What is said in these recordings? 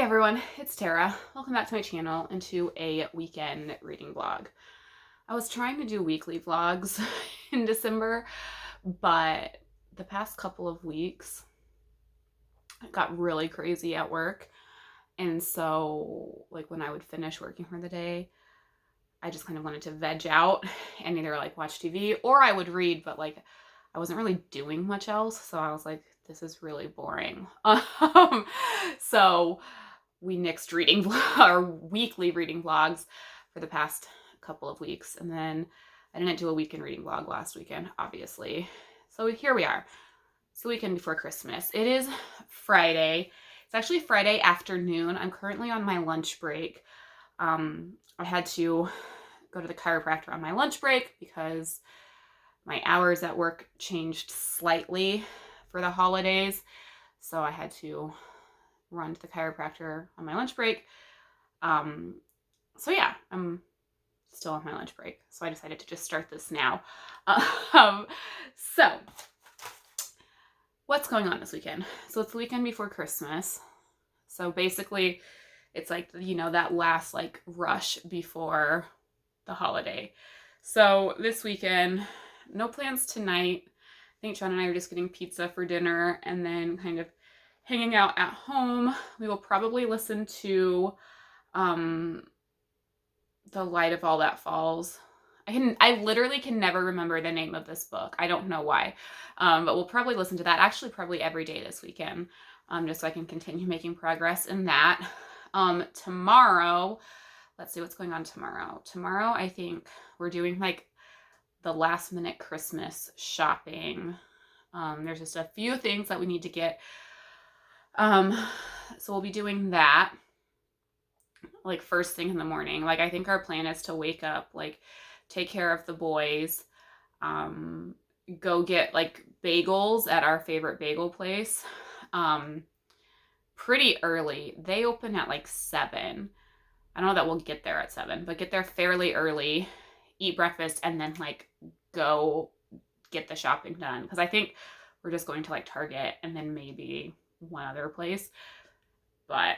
Everyone, it's Tara. Welcome back to my channel and to a weekend reading vlog. I was trying to do weekly vlogs in December, but the past couple of weeks it got really crazy at work. And so like when I would finish working for the day, I just kind of wanted to veg out and either like watch TV or I would read, but like I wasn't really doing much else. So I was like, this is really boring. So we nixed reading our weekly reading vlogs for the past couple of weeks. And then I didn't do a weekend reading vlog last weekend, obviously. So here we are. It's the weekend before Christmas. It is Friday. It's actually Friday afternoon. I'm currently on my lunch break. I had to go to the chiropractor on my lunch break because my hours at work changed slightly for the holidays. So I had to run to the chiropractor on my lunch break. So yeah, I'm still on my lunch break. So I decided to just start this now. So what's going on this weekend? So it's the weekend before Christmas. So basically it's like, you know, that last like rush before the holiday. So this weekend, no plans tonight. I think John and I are just getting pizza for dinner and then kind of hanging out at home. We will probably listen to The Light of All That Falls. I literally can never remember the name of this book. I don't know why. But we'll probably listen to that actually probably every day this weekend. Just so I can continue making progress in that. Tomorrow, let's see what's going on tomorrow. Tomorrow, I think we're doing like the last minute Christmas shopping. There's just a few things that we need to get. So we'll be doing that like first thing in the morning. Like I think our plan is to wake up, like take care of the boys, go get like bagels at our favorite bagel place, pretty early. They open at like 7. I don't know that we'll get there at 7, but get there fairly early, eat breakfast, and then like go get the shopping done. Because I think we're just going to like Target and then maybe one other place, but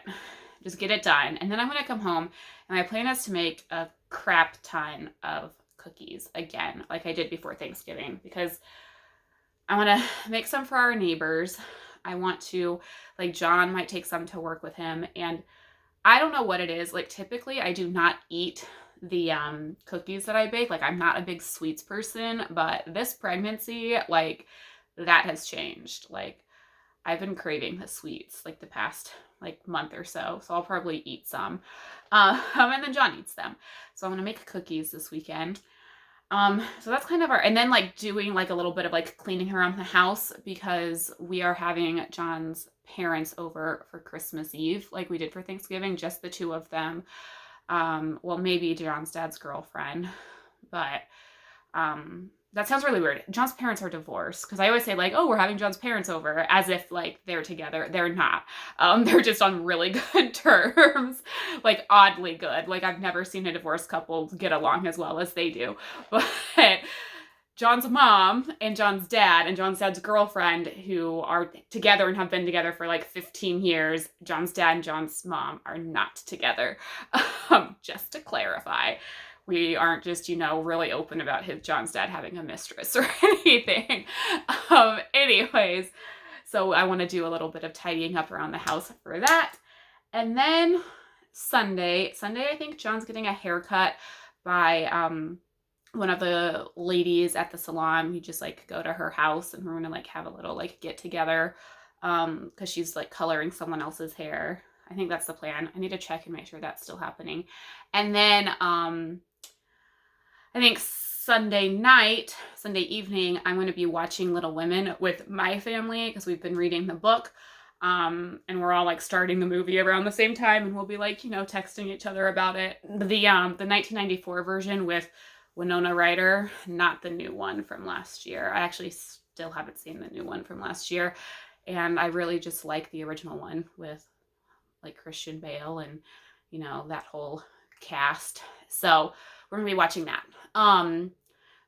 just get it done. And then I'm going to come home and my plan is to make a crap ton of cookies again, like I did before Thanksgiving, because I want to make some for our neighbors. I want to, like John might take some to work with him, and I don't know what it is. Like typically I do not eat the cookies that I bake. Like I'm not a big sweets person, but this pregnancy, like that has changed. Like I've been craving the sweets like the past like month or so. So I'll probably eat some. And then John eats them. So I'm going to make cookies this weekend. So that's kind of our, and then like doing like a little bit of like cleaning around the house because we are having John's parents over for Christmas Eve, like we did for Thanksgiving, just the two of them. Well, maybe John's dad's girlfriend, but, that sounds really weird. John's parents are divorced because I always say like, oh, we're having John's parents over as if like they're together. They're not. They're just on really good terms, like oddly good. Like I've never seen a divorced couple get along as well as they do. But John's mom and John's dad's girlfriend, who are together and have been together for like 15 years, John's dad and John's mom are not together. Just to clarify. We aren't just, you know, really open about John's dad having a mistress or anything. Anyways, so I want to do a little bit of tidying up around the house for that. And then Sunday, I think John's getting a haircut by one of the ladies at the salon. We just like go to her house and we're gonna like have a little like get together because she's like coloring someone else's hair. I think that's the plan. I need to check and make sure that's still happening. And then I think Sunday evening, I'm going to be watching Little Women with my family because we've been reading the book. And we're all like starting the movie around the same time and we'll be like, you know, texting each other about it. The 1994 version with Winona Ryder, not the new one from last year. I actually still haven't seen the new one from last year. And I really just like the original one with like Christian Bale and, you know, that whole cast. So we're going to be watching that.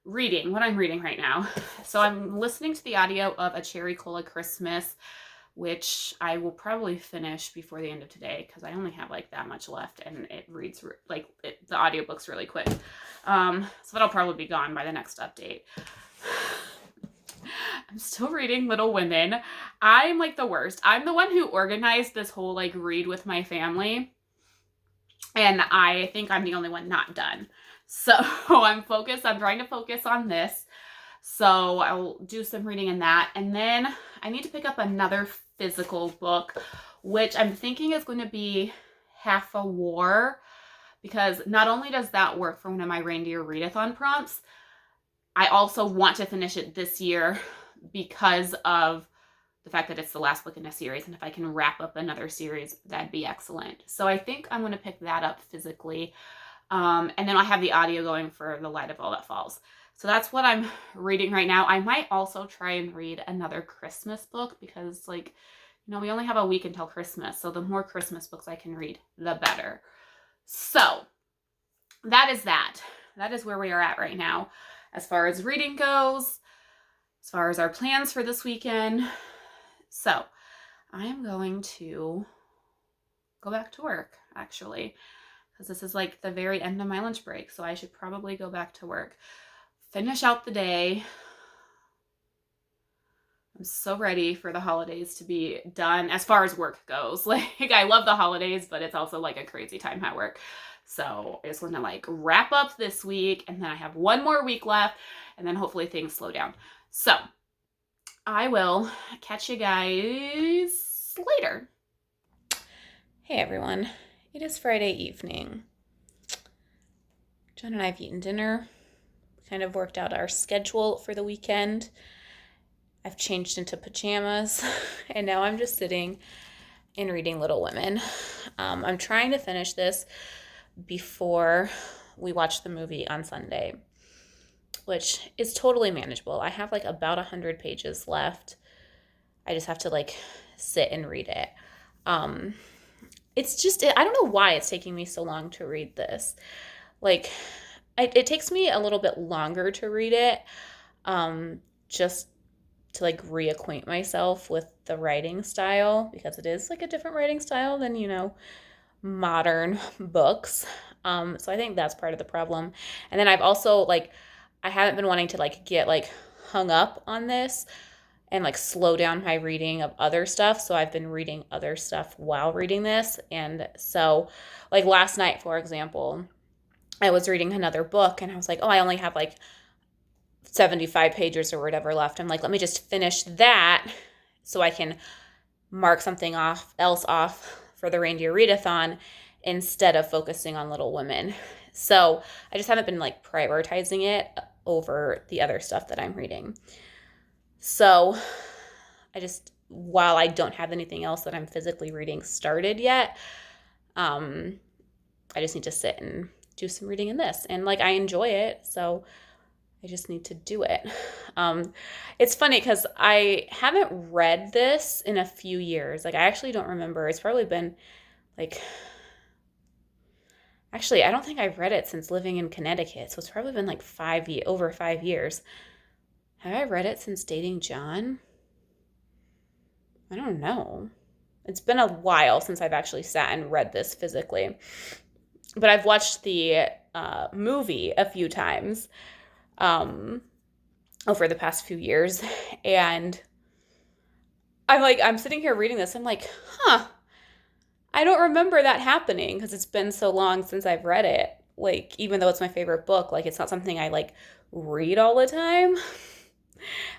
Reading, what I'm reading right now. So I'm listening to the audio of A Cherry Cola Christmas which I will probably finish before the end of today because I only have like that much left, and it reads the audiobook's really quick. So that'll probably be gone by the next update. I'm still reading Little Women. I'm like the worst. I'm the one who organized this whole like read with my family, and I think I'm the only one not done. So I'm trying to focus on this. So I'll do some reading in that. And then I need to pick up another physical book, which I'm thinking is going to be Half a War, because not only does that work for one of my Reindeer Readathon prompts, I also want to finish it this year because of the fact that it's the last book in a series. And if I can wrap up another series, that'd be excellent. So I think I'm going to pick that up physically. And then I have the audio going for The Light of All That Falls. So that's what I'm reading right now. I might also try and read another Christmas book because, like, you know, we only have a week until Christmas. So the more Christmas books I can read, the better. So that is that. That is where we are at right now as far as reading goes, as far as our plans for this weekend. So I am going to go back to work, actually, because this is like the very end of my lunch break. So I should probably go back to work. Finish out the day. I'm so ready for the holidays to be done as far as work goes. Like, I love the holidays, but it's also like a crazy time at work. So I just want to like wrap up this week, and then I have one more week left, and then hopefully things slow down. So I will catch you guys later. Hey everyone, it is Friday evening. John and I have eaten dinner. Kind of worked out our schedule for the weekend. I've changed into pajamas, and now I'm just sitting and reading Little Women. I'm trying to finish this before we watch the movie on Sunday, which is totally manageable. I have like about 100 pages left. I just have to like sit and read it. It's just, I don't know why it's taking me so long to read this. Like, it takes me a little bit longer to read it, just to like reacquaint myself with the writing style, because it is like a different writing style than, you know, modern books. So I think that's part of the problem. And then I've also like, I haven't been wanting to like get like hung up on this and like slow down my reading of other stuff. So I've been reading other stuff while reading this. And so like last night, for example, I was reading another book and I was like, oh, I only have like 75 pages or whatever left. I'm like, let me just finish that so I can mark something else off for the Reindeer Readathon instead of focusing on Little Women. So I just haven't been like prioritizing it over the other stuff that I'm reading. So while I don't have anything else that I'm physically reading started yet, I just need to sit and do some reading in this. And like, I enjoy it, so I just need to do it. It's funny because I haven't read this in a few years. Like, I actually don't remember. It's probably been like, actually, I don't think I've read it since living in Connecticut. So it's probably been like over 5 years. Have I read it since dating John? I don't know. It's been a while since I've actually sat and read this physically. But I've watched the movie a few times over the past few years. And I'm sitting here reading this. I'm like, I don't remember that happening because it's been so long since I've read it. Like, even though it's my favorite book, like, it's not something I like read all the time.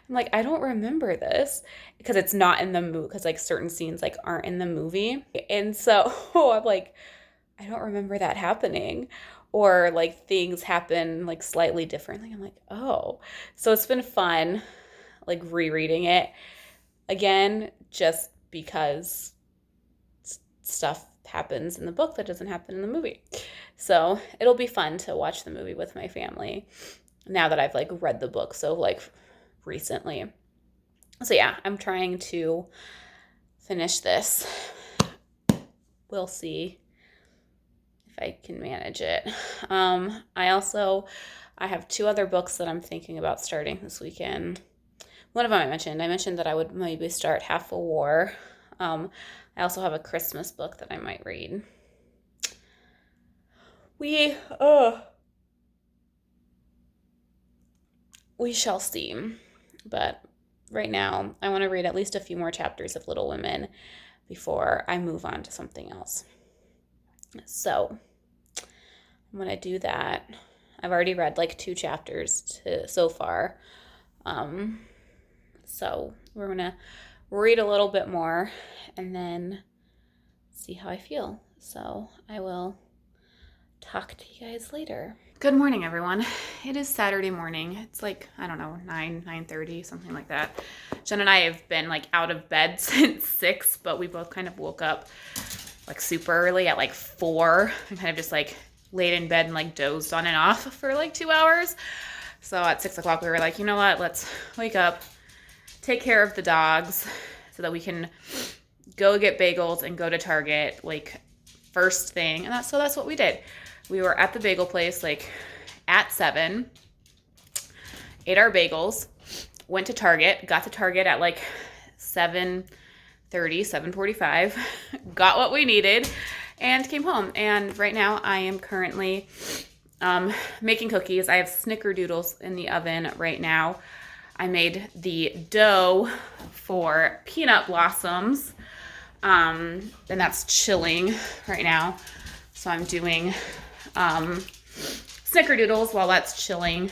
I'm like, I don't remember this because it's not in the movie, because like certain scenes like aren't in the movie. And so I'm like, I don't remember that happening, or like things happen like slightly differently. I'm like, oh, so it's been fun like rereading it again, just because stuff happens in the book that doesn't happen in the movie. So it'll be fun to watch the movie with my family now that I've like read the book so like recently. So yeah, I'm trying to finish this. We'll see if I can manage it. I have 2 other books that I'm thinking about starting this weekend. one of them I mentioned that I would maybe start Half a War. I also have a Christmas book that I might read. We shall see. But right now, I want to read at least a few more chapters of Little Women before I move on to something else. So I'm going to do that. I've already read like 2 chapters so far. So we're going to read a little bit more and then see how I feel. So I will talk to you guys later. Good morning, everyone. It is Saturday morning. It's like, I don't know, 9:30, something like that. Jen and I have been like out of bed since 6, but we both kind of woke up like super early at like 4 and kind of just like laid in bed and like dozed on and off for like 2 hours. So at 6 o'clock we were like, you know what, let's wake up, take care of the dogs so that we can go get bagels and go to Target like first thing. And that's what we did. We were at the bagel place like at 7, ate our bagels, went to Target, got to Target at like 7:30, 7:45, got what we needed, and came home. And right now I am currently making cookies. I have snickerdoodles in the oven right now. I made the dough for peanut blossoms, and that's chilling right now. So I'm doing snickerdoodles while that's chilling.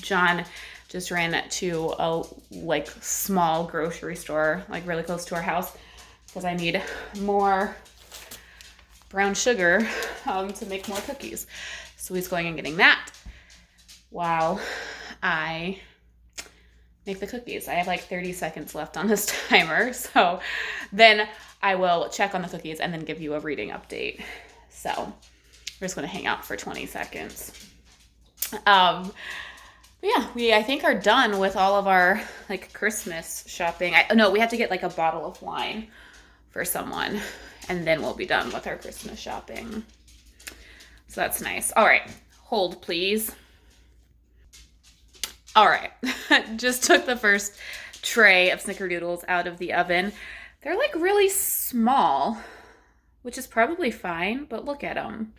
John just ran to a like small grocery store, like really close to our house, because I need more brown sugar to make more cookies. So he's going and getting that while I make the cookies. I have like 30 seconds left on this timer, so then I will check on the cookies and then give you a reading update. So we're just going to hang out for 20 seconds. Yeah, we I think are done with all of our like Christmas shopping. We have to get like a bottle of wine for someone, and then we'll be done with our Christmas shopping. So that's nice. All right, hold please. All right, just took the first tray of snickerdoodles out of the oven. They're like really small, which is probably fine, but look at them.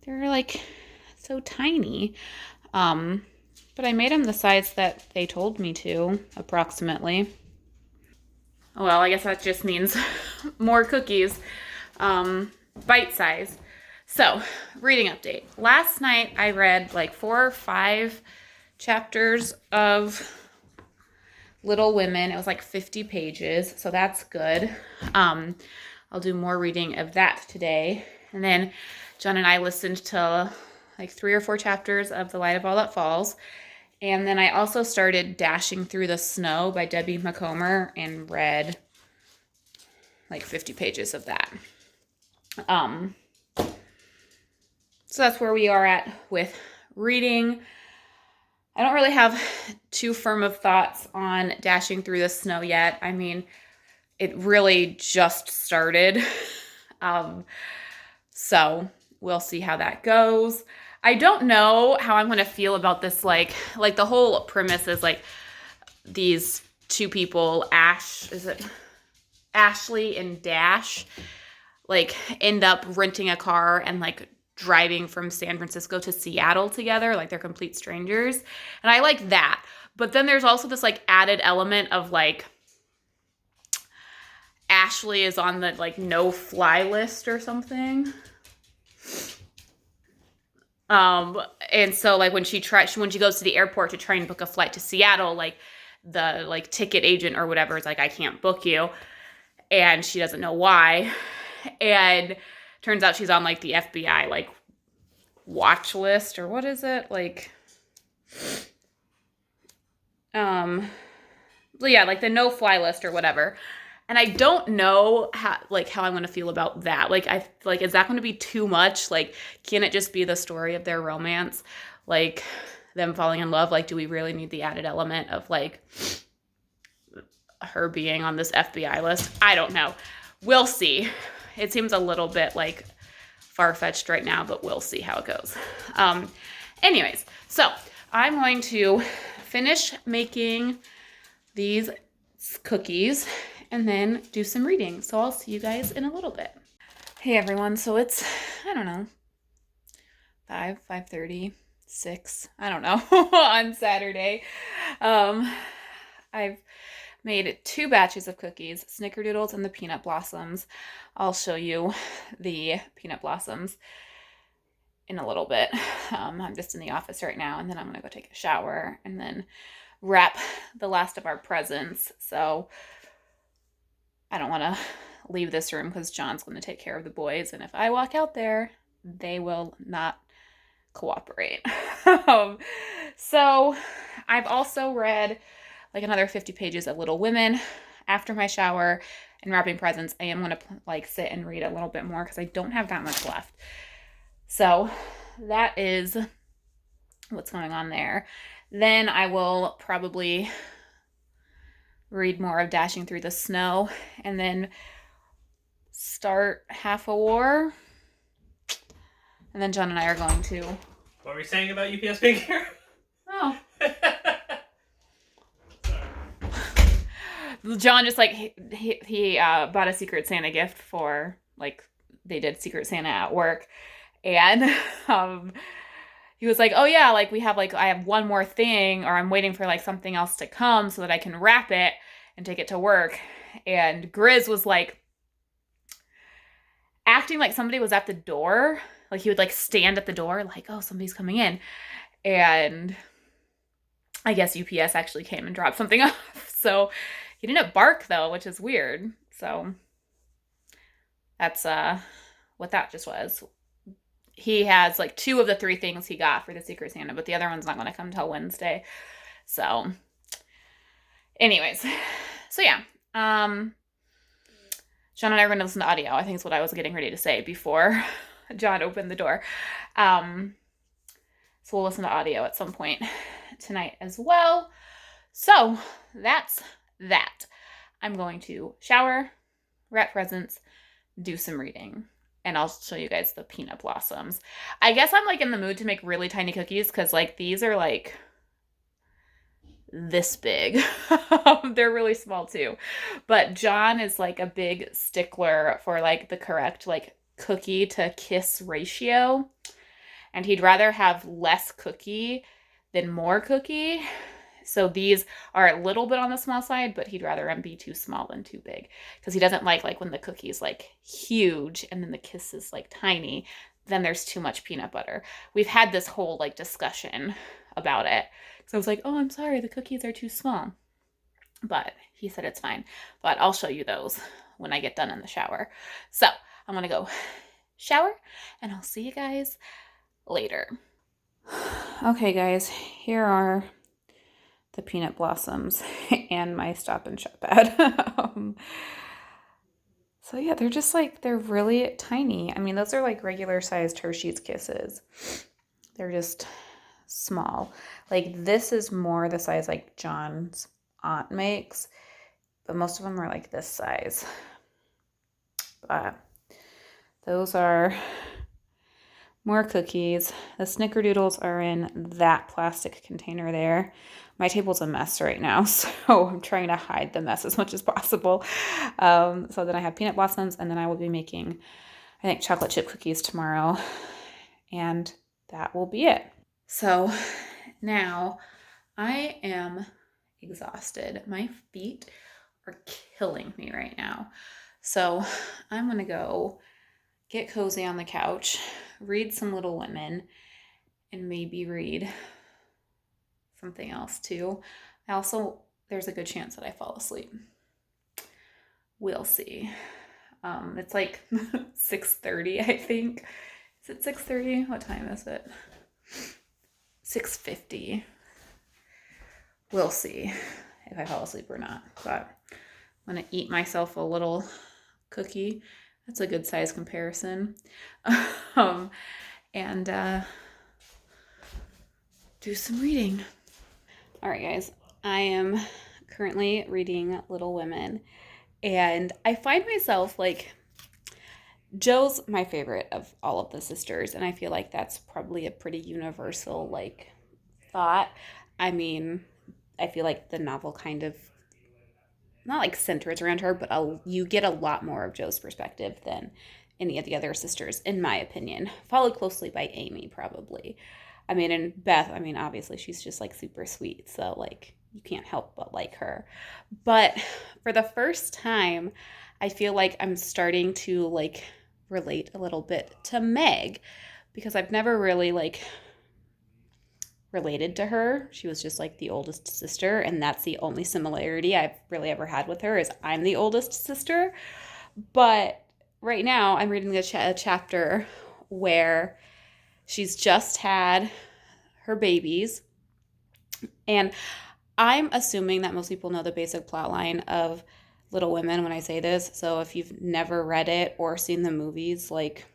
They're like so tiny. But I made them the size that they told me to, approximately. Oh, well, I guess that just means more cookies, bite size. So, reading update. Last night I read like 4 or 5 chapters of Little Women. It was like 50 pages, so that's good. I'll do more reading of that today. And then John and I listened to like 3 or 4 chapters of The Light of All That Falls. And then I also started Dashing Through the Snow by Debbie Macomber and read like 50 pages of that. So that's where we are at with reading. I don't really have too firm of thoughts on Dashing Through the Snow yet. I mean, it really just started. So we'll see how that goes. I don't know how I'm going to feel about this. Like the whole premise is like these 2 people, Ashley and Dash, like end up renting a car and like driving from San Francisco to Seattle together. Like they're complete strangers. And I like that. But then there's also this like added element of like Ashley is on the like no-fly list or something. And so like when she goes to the airport to try and book a flight to Seattle, like the like ticket agent or whatever is like, I can't book you. And she doesn't know why. And turns out she's on like the FBI like watch list, or what is it? Like yeah, like the no-fly list or whatever. And I don't know how I'm going to feel about that. Like, is that going to be too much? Like, can it just be the story of their romance? Like, them falling in love? Like, do we really need the added element of, like, her being on this FBI list? I don't know. We'll see. It seems a little bit, like, far-fetched right now, but we'll see how it goes. Anyways, so I'm going to finish making these cookies and then do some reading. So I'll see you guys in a little bit. Hey everyone, so it's, I don't know, 5:30, 6, I don't know, on Saturday. I've made 2 batches of cookies, Snickerdoodles and the Peanut Blossoms. I'll show you the Peanut Blossoms in a little bit. I'm just in the office right now, and then I'm gonna go take a shower and then wrap the last of our presents. So I don't want to leave this room because John's going to take care of the boys, and if I walk out there, they will not cooperate. So I've also read like another 50 pages of Little Women after my shower and wrapping presents. I am going to like sit and read a little bit more because I don't have that much left. So that is what's going on there. Then I will probably read more of Dashing Through the Snow and then start Half a War. And then John and I are going to... What were you saying about UPS being here? Oh. John just like, he bought a Secret Santa gift for, like, they did Secret Santa at work. And he was like, oh yeah, like we have like, I have one more thing, or I'm waiting for like something else to come so that I can wrap it and take it to work. And Grizz was like acting like somebody was at the door. Like he would like stand at the door like, oh, somebody's coming in. And I guess UPS actually came and dropped something off. So he didn't bark though, which is weird. So that's what that just was. He has like 2 of the 3 things he got for the Secret Santa, but the other one's not going to come till Wednesday. So anyways, so yeah. John and I are going to listen to audio. I think is what I was getting ready to say before John opened the door. So we'll listen to audio at some point tonight as well. So that's that. I'm going to shower, wrap presents, do some reading, and I'll show you guys the Peanut Blossoms. I guess I'm like in the mood to make really tiny cookies because like these are like this big. They're really small too. But John is like a big stickler for like the correct like cookie to kiss ratio. And he'd rather have less cookie than more cookie. So these are a little bit on the small side, but he'd rather them be too small than too big. Because he doesn't like when the cookie's like huge and then the kiss is like tiny, then there's too much peanut butter. We've had this whole like discussion about it. So I was like, oh, I'm sorry, the cookies are too small. But he said it's fine. But I'll show you those when I get done in the shower. So I'm going to go shower and I'll see you guys later. Okay, guys, here are the Peanut Blossoms and my Stop and Shop ad. So yeah, they're just like, they're really tiny. I mean, those are like regular sized Hershey's Kisses. They're just small. Like this is more the size like John's aunt makes, but most of them are like this size. But those are more cookies. The Snickerdoodles are in that plastic container there. My table's a mess right now, so I'm trying to hide the mess as much as possible. So then I have Peanut Blossoms, and then I will be making, I think, chocolate chip cookies tomorrow. And that will be it. So now I am exhausted. My feet are killing me right now. So I'm going to go get cozy on the couch, read some Little Women, and maybe read something else too. There's a good chance that I fall asleep. We'll see. It's like 6:30, I think. Is it 6:30? What time is it? 6:50. We'll see if I fall asleep or not. But I'm going to eat myself a little cookie. That's a good size comparison. And do some reading. All right, guys. I am currently reading Little Women. And I find myself like Joe's my favorite of all of the sisters, and I feel like that's probably a pretty universal like thought. I mean, I feel like the novel kind of not like centers around her, but you get a lot more of Joe's perspective than any of the other sisters, in my opinion. Followed closely by Amy, probably. I mean, and Beth, I mean, obviously she's just like super sweet, so like you can't help but like her. But for the first time, I feel like I'm starting to like relate a little bit to Meg because I've never really like related to her. She was just like the oldest sister, and that's the only similarity I've really ever had with her is I'm the oldest sister. But right now, I'm reading a chapter where she's just had her babies, and I'm assuming that most people know the basic plot line of Little Women when I say this. So if you've never read it or seen the movies, like,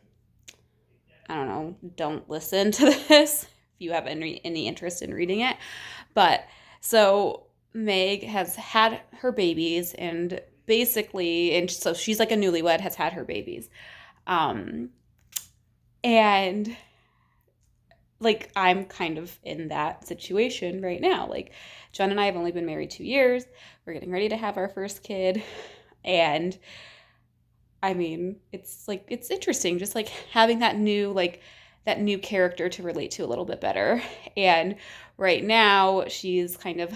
I don't know, don't listen to this if you have any interest in reading it. But so Meg has had her babies and basically, and so she's like a newlywed, has had her babies. Um, and like I'm kind of in that situation right now. Like John and I have only been married 2 years. We're getting ready to have our first kid. And I mean, it's like it's interesting just like having that new character to relate to a little bit better. And right now she's kind of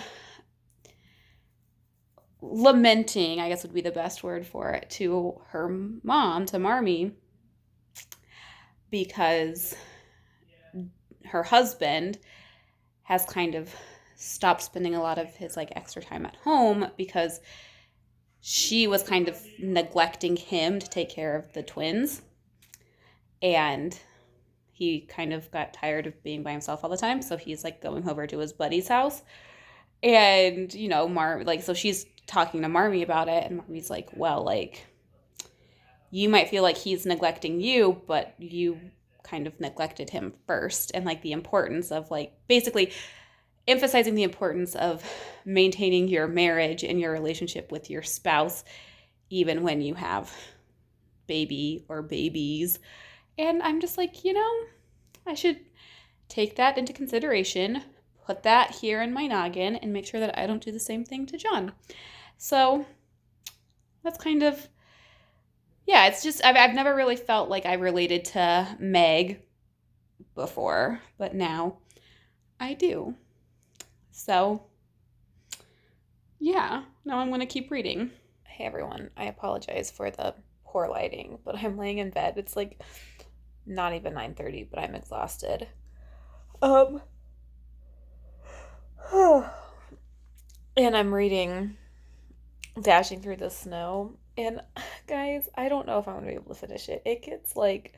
lamenting, I guess would be the best word for it, to her mom, to Marmee, because her husband has kind of stopped spending a lot of his like extra time at home because she was kind of neglecting him to take care of the twins. And he kind of got tired of being by himself all the time. So he's like going over to his buddy's house. And, you know, so she's talking to Marmee about it. And Marmee's like, well, like, you might feel like he's neglecting you, but you kind of neglected him first. And like the importance of like basically emphasizing the importance of maintaining your marriage and your relationship with your spouse, even when you have baby or babies. And I'm just like, you know, I should take that into consideration, put that here in my noggin, and make sure that I don't do the same thing to John. So that's kind of, yeah, it's just, I've never really felt like I related to Meg before, but now I do. So, yeah, now I'm going to keep reading. Hey everyone, I apologize for the poor lighting, but I'm laying in bed. It's like not even 9:30, but I'm exhausted. Um, and I'm reading Dashing Through the Snow. And guys, I don't know if I'm going to be able to finish it. It gets like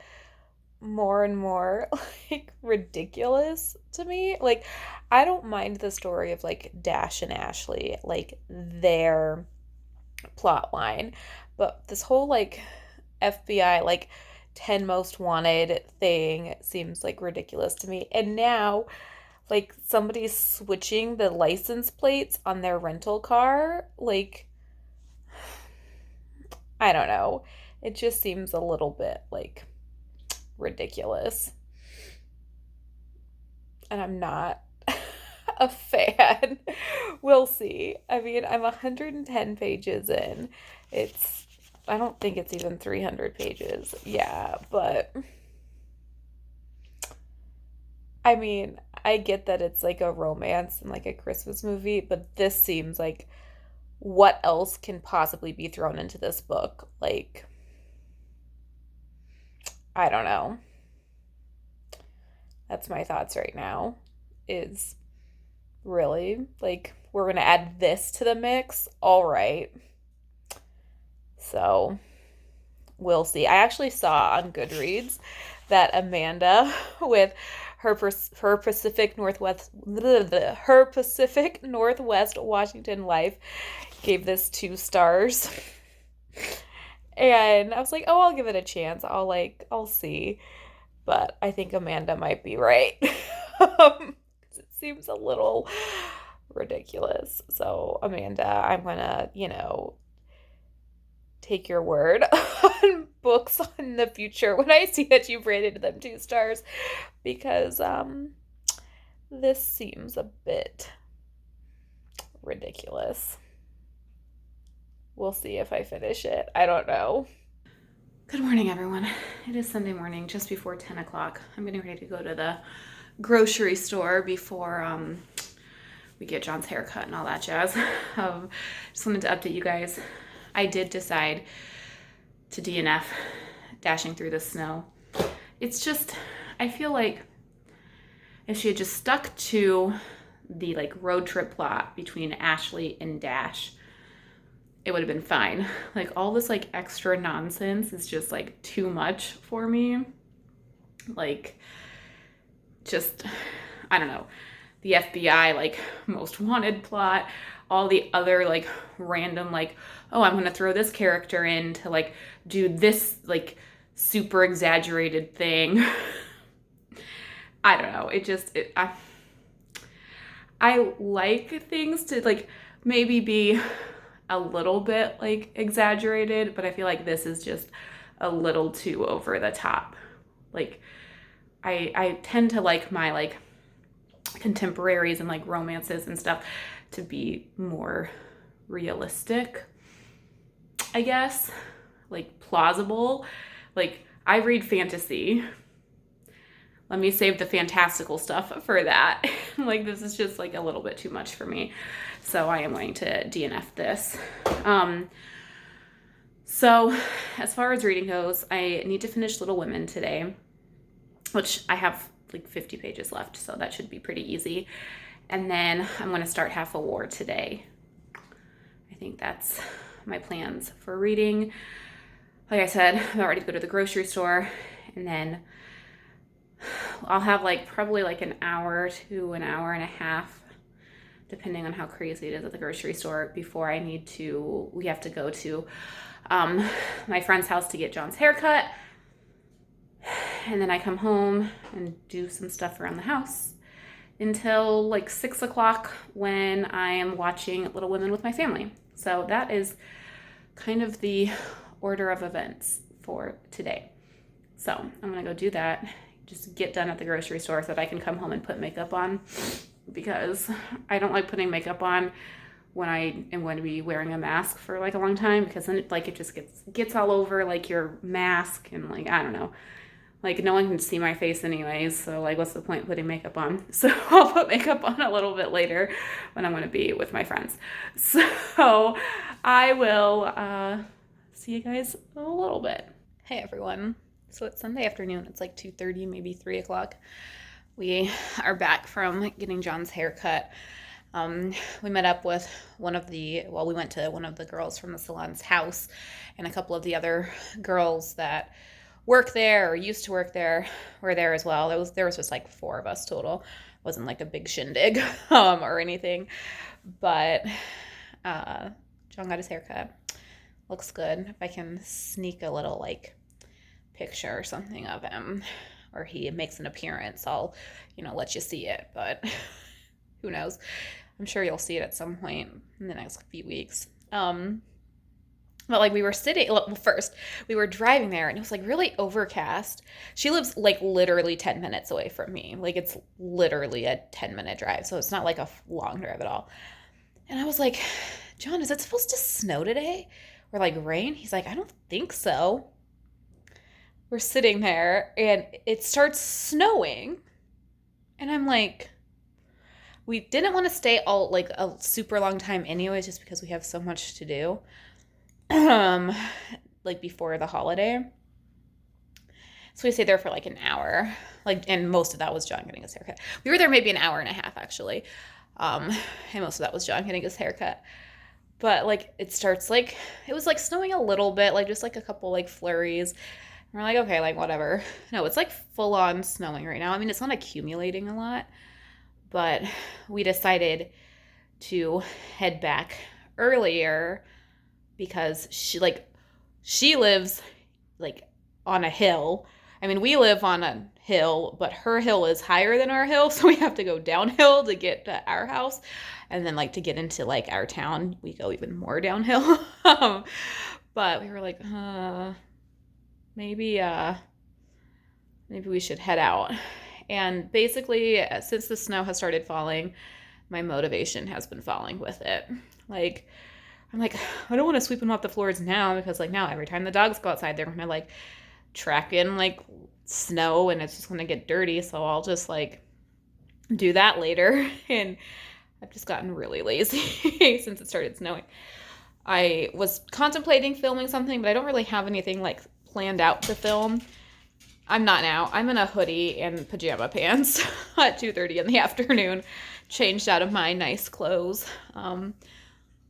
more and more like ridiculous to me. Like I don't mind the story of like Dash and Ashley, like their plot line, but this whole like FBI like 10 most wanted thing seems like ridiculous to me. And now like somebody's switching the license plates on their rental car, like I don't know. It just seems a little bit like ridiculous. And I'm not a fan. We'll see. I mean, I'm 110 pages in. I don't think it's even 300 pages. Yeah, but I mean, I get that it's like a romance and like a Christmas movie, but this seems like what else can possibly be thrown into this book? Like, I don't know. That's my thoughts right now. Is really like we're gonna add this to the mix? All right. So we'll see. I actually saw on Goodreads that Amanda with her Pacific Northwest Washington life gave this 2 stars. And I was like, "Oh, I'll give it a chance. I'll see." But I think Amanda might be right. It seems a little ridiculous. So, Amanda, I'm going to, take your word on books in the future when I see that you've rated them 2 stars, because this seems a bit ridiculous. We'll see if I finish it. I don't know. Good morning, everyone. It is Sunday morning, just before 10 o'clock. I'm getting ready to go to the grocery store before we get John's haircut and all that jazz. Just wanted to update you guys. I did decide to DNF Dashing Through the Snow. It's just, I feel like if she had just stuck to the like road trip plot between Ashley and Dash, it would have been fine. Like all this like extra nonsense is just like too much for me. Like just, I don't know, the FBI like most wanted plot, all the other like random like, oh, I'm gonna throw this character in to like do this like super exaggerated thing. I don't know. I like things to like maybe be a little bit like exaggerated, but I feel like this is just a little too over the top. Like I tend to like my like contemporaries and like romances and stuff to be more realistic, I guess, like plausible. Like I read fantasy. Let me save the fantastical stuff for that. Like this is just like a little bit too much for me. So I am going to DNF this. So as far as reading goes, I need to finish Little Women today, which I have like 50 pages left, so that should be pretty easy. And then I'm going to start Half a War today. I think that's my plans for reading. Like I said, I'm about ready to go to the grocery store, and then I'll have like probably like an hour to an hour and a half, depending on how crazy it is at the grocery store, before we have to go to my friend's house to get John's haircut. And then I come home and do some stuff around the house until like 6 o'clock when I am watching Little Women with my family. So that is kind of the order of events for today. So I'm gonna go do that, just get done at the grocery store so that I can come home and put makeup on, because I don't like putting makeup on when I am going to be wearing a mask for like a long time, because then it just gets all over like your mask, and like, I don't know, like no one can see my face anyways, so like what's the point putting makeup on? So I'll put makeup on a little bit later when I'm going to be with my friends. So I will see you guys in a little bit. Hey everyone. So it's Sunday afternoon. It's like 2:30, maybe 3 o'clock. We are back from getting John's haircut. We met up with we went to one of the girls from the salon's house, and a couple of the other girls that work there or used to work there were there as well. There was just like 4 of us total. It wasn't like a big shindig or anything. But John got his haircut. Looks good. If I can sneak a little like picture or something of him, or he makes an appearance, I'll let you see it. But who knows? I'm sure you'll see it at some point in the next few weeks. But like we were driving there, and it was like really overcast. She lives like literally 10 minutes away from me. Like it's literally a 10-minute drive, so it's not like a long drive at all. And I was like, John, is it supposed to snow today or like rain? He's like, I don't think so. We're sitting there and it starts snowing, and I'm like, we didn't want to stay all like a super long time anyways, just because we have so much to do like before the holiday. So we stayed there for like an hour, like, and most of that was John getting his haircut. We were there maybe an hour and a half actually, and most of that was John getting his haircut. But like it starts like, it was like snowing a little bit, like just like a couple like flurries, and we're like, okay, like whatever. No, it's like full on snowing right now. I mean, it's not accumulating a lot, but we decided to head back earlier because she lives like on a hill. I mean, we live on a hill, but her hill is higher than our hill, so we have to go downhill to get to our house. And then like to get into like our town, we go even more downhill. But we were like, maybe we should head out. And basically, since the snow has started falling, my motivation has been falling with it. Like, I'm like, I don't want to sweep them off the floors now, because like now every time the dogs go outside, they're gonna like track in like snow and it's just gonna get dirty. So I'll just like do that later. And I've just gotten really lazy since it started snowing. I was contemplating filming something, but I don't really have anything like planned out to film. I'm not now. I'm in a hoodie and pajama pants at 2:30 in the afternoon, changed out of my nice clothes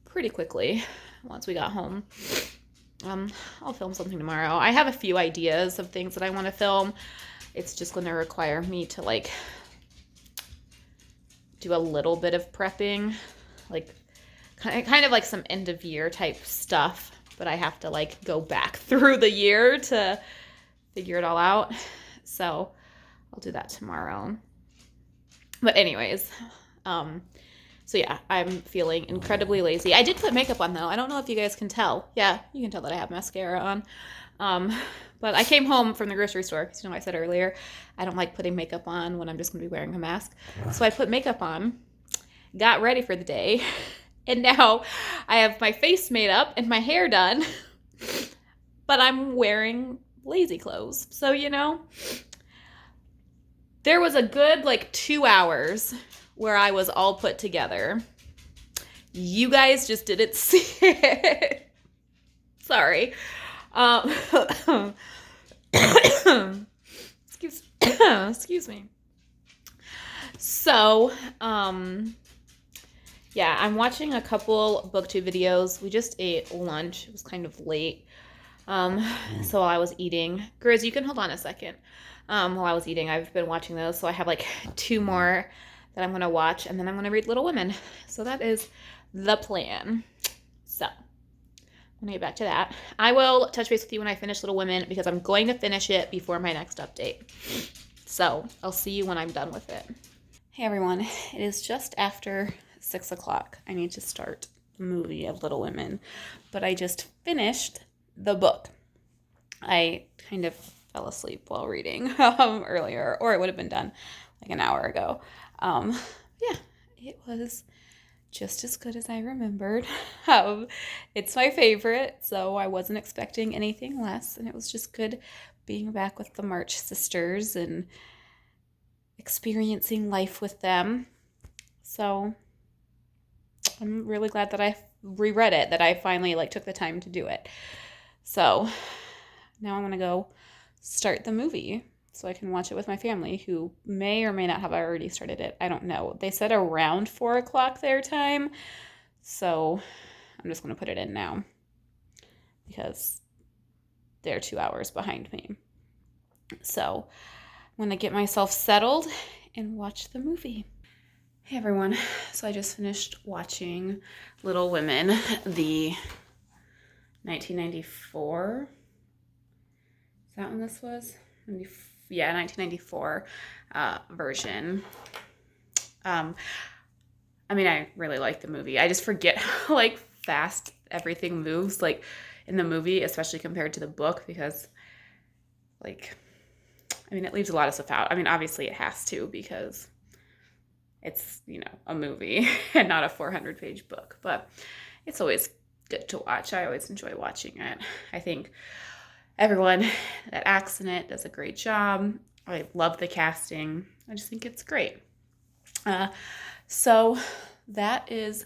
pretty quickly once we got home. I'll film something tomorrow. I have a few ideas of things that I want to film. It's just going to require me to like do a little bit of prepping, like kind of like some end of year type stuff, but I have to like go back through the year to figure it all out. So I'll do that tomorrow. But anyways, so yeah, I'm feeling incredibly lazy. I did put makeup on though. I don't know if you guys can tell. Yeah, you can tell that I have mascara on. But I came home from the grocery store because, you know, I said earlier, I don't like putting makeup on when I'm just going to be wearing a mask. So I put makeup on, got ready for the day, and now I have my face made up and my hair done, but I'm wearing lazy clothes. So, you know, there was a good like 2 hours where I was all put together. You guys just didn't see it. Sorry. Excuse me. So, yeah, I'm watching a couple booktube videos. We just ate lunch. It was kind of late. So while I was eating, Grizz, you can hold on a second. While I was eating, I've been watching those. So I have like 2 more that I'm going to watch, and then I'm going to read Little Women. So that is the plan. So I'm going to get back to that. I will touch base with you when I finish Little Women, because I'm going to finish it before my next update. So I'll see you when I'm done with it. Hey everyone, it is just after 6 o'clock. I need to start the movie of Little Women, but I just finished the book. I kind of fell asleep while reading earlier, or it would have been done like an hour ago. Yeah, it was just as good as I remembered. It's my favorite, so I wasn't expecting anything less, and it was just good being back with the March sisters and experiencing life with them. So I'm really glad that I reread it, that I finally like took the time to do it. So now I'm going to go start the movie so I can watch it with my family, who may or may not have already started it. I don't know. They said around 4 o'clock their time. So I'm just going to put it in now because they're 2 hours behind me. So I'm going to get myself settled and watch the movie. Hey everyone. So I just finished watching Little Women, the 1994. Is that when this was? Yeah, 1994 version. I mean, I really like the movie. I just forget how like fast everything moves, like in the movie, especially compared to the book, because like, I mean, it leaves a lot of stuff out. I mean, obviously it has to, because it's, you know, a movie and not a 400-page book, but it's always good to watch. I always enjoy watching it. I think everyone that acts in it does a great job. I love the casting. I just think it's great. So that is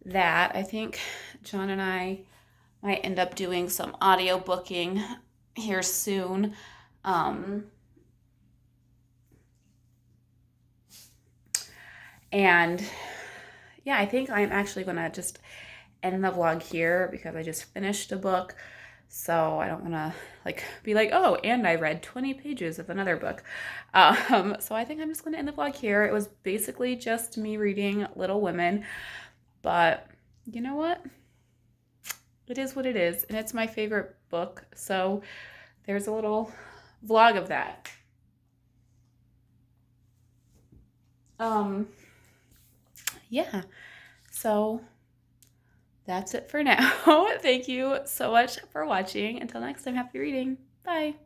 that. I think John and I might end up doing some audio booking here soon. And yeah, I think I'm actually going to just end the vlog here because I just finished a book. So I don't want to like be like, oh, and I read 20 pages of another book. So I think I'm just going to end the vlog here. It was basically just me reading Little Women, but you know what? It is what it is, and it's my favorite book. So there's a little vlog of that. Yeah. So that's it for now. Thank you so much for watching. Until next time, happy reading. Bye.